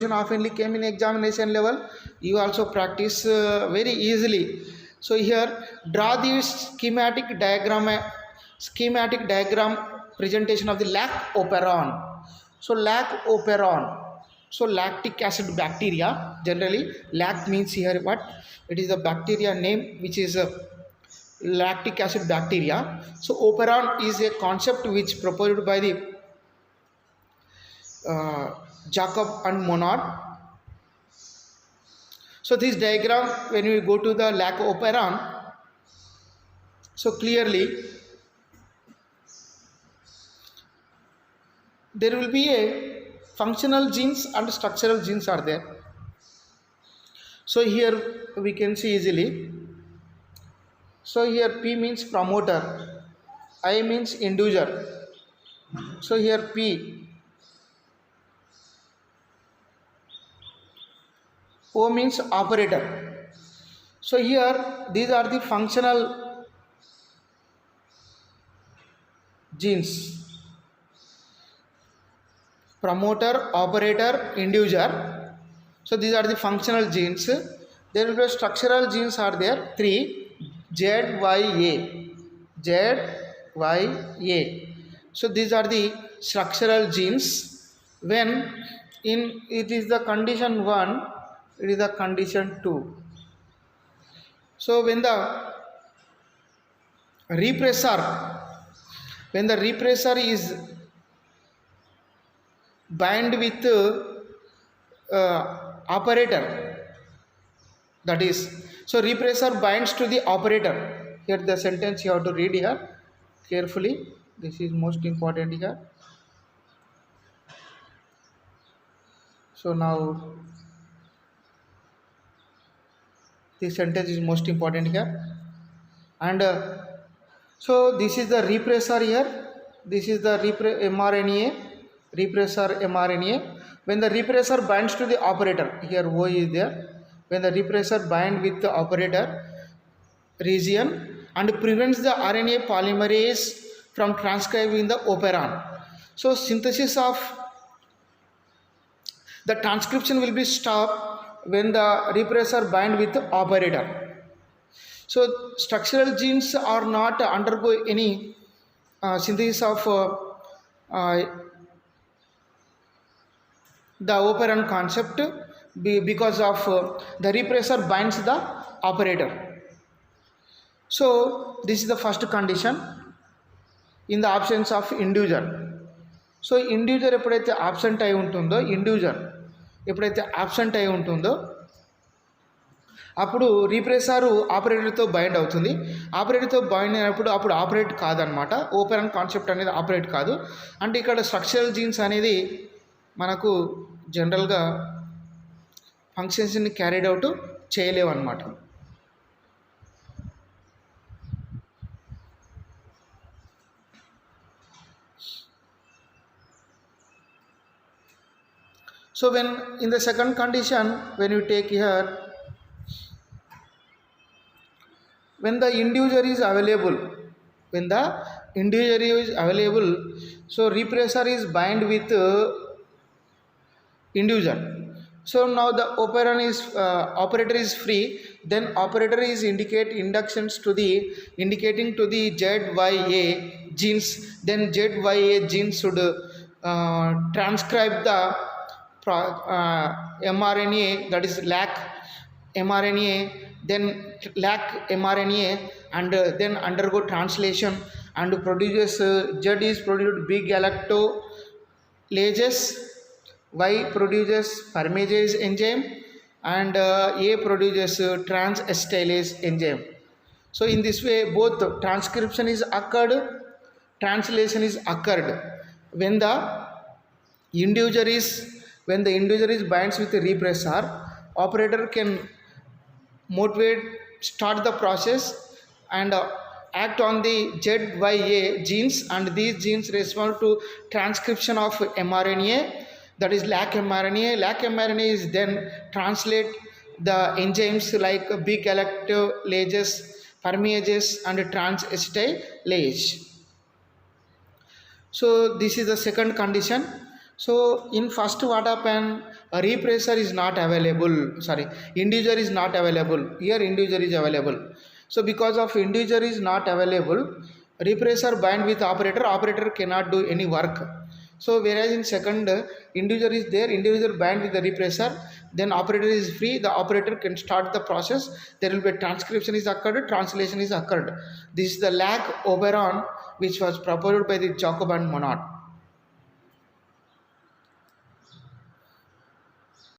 oftenly came in examination level. You also practice very easily. So here draw the schematic diagram presentation of the lac operon. So lac operon. So lactic acid bacteria, generally lac means here what? It is the bacteria name which is lactic acid bacteria. So operon is a concept which proposed by the Jacob and Monod. So this diagram, when we go to the lac operon, so clearly there will be a functional genes and structural genes are there. So here we can see easily. So here P means promoter, I means inducer. So here P, O means operator. So here these are the functional genes: promoter, operator, inducer. So these are the functional genes. There will be structural genes are there, 3: ZYA, ZYA. So these are the structural genes. When in it is the condition 1, it is the condition 2. So when the repressor is bind with operator, that is, so repressor binds to the operator. Here the sentence you have to read here carefully. This is most important here. So now this sentence is most important here. And so this is the repressor here. This is the mRNA, repressor mRNA. When the repressor binds to the operator, here O is there. When the repressor bind with the operator region and prevents the RNA polymerase from transcribing the operon. So synthesis of the transcription will be stopped when the repressor bind with the operator. So structural genes are not undergo any synthesis of the operon concept because of the repressor binds the operator. So this is the first condition in the absence of inducer. So inducer ఎప్పుడైతే absent అయి ఉంటుందో, inducer ఎప్పుడైతే absent అయి ఉంటుందో అప్పుడు రీప్రెసర్ ఆపరేటర్తో bind అవుతుంది. ఆపరేటర్తో bind అయినప్పుడు అప్పుడు ఆపరేట్ కాదనమాట. ఓపెన్ కాన్సెప్ట్ అనేది ఆపరేట్ కాదు. అంటే ఇక్కడ స్ట్రక్చరల్ జీన్స్ అనేది మనకు జనరల్గా ఫంక్షన్స్ని క్యారీడ్ అవుట్ చేయలేవు అనమాట. So when in the second condition, when you take here, when the inducer is available, so repressor is bind with inducer. So now the operator is free. Then operator is indicating to the ZYA genes. Then ZYA genes should transcribe the mRNA, that is lac mRNA, then lac mRNA, and then undergo translation and produces Z is produced big galactolases, Y produces permease enzyme, and A produces transacetylase enzyme. So in this way both transcription is occurred, translation is occurred when the inducer is binds with the repressor. Operator can start the process and act on the ZYA genes, and these genes respond to transcription of mRNA, that is lac mRNA. Lac mRNA is then translate the enzymes like big galactolases, permeases, and transacetylase. So this is the second condition. So in first what happened, a repressor is not available, sorry, individual is not available, here individual is available. So because of individual is not available, repressor bind with operator, operator cannot do any work. So whereas in second, individual is there, individual bind with the repressor, then operator is free, the operator can start the process, there will be a transcription is occurred, translation is occurred. This is the lag operon which was proposed by the Jacob and Monod.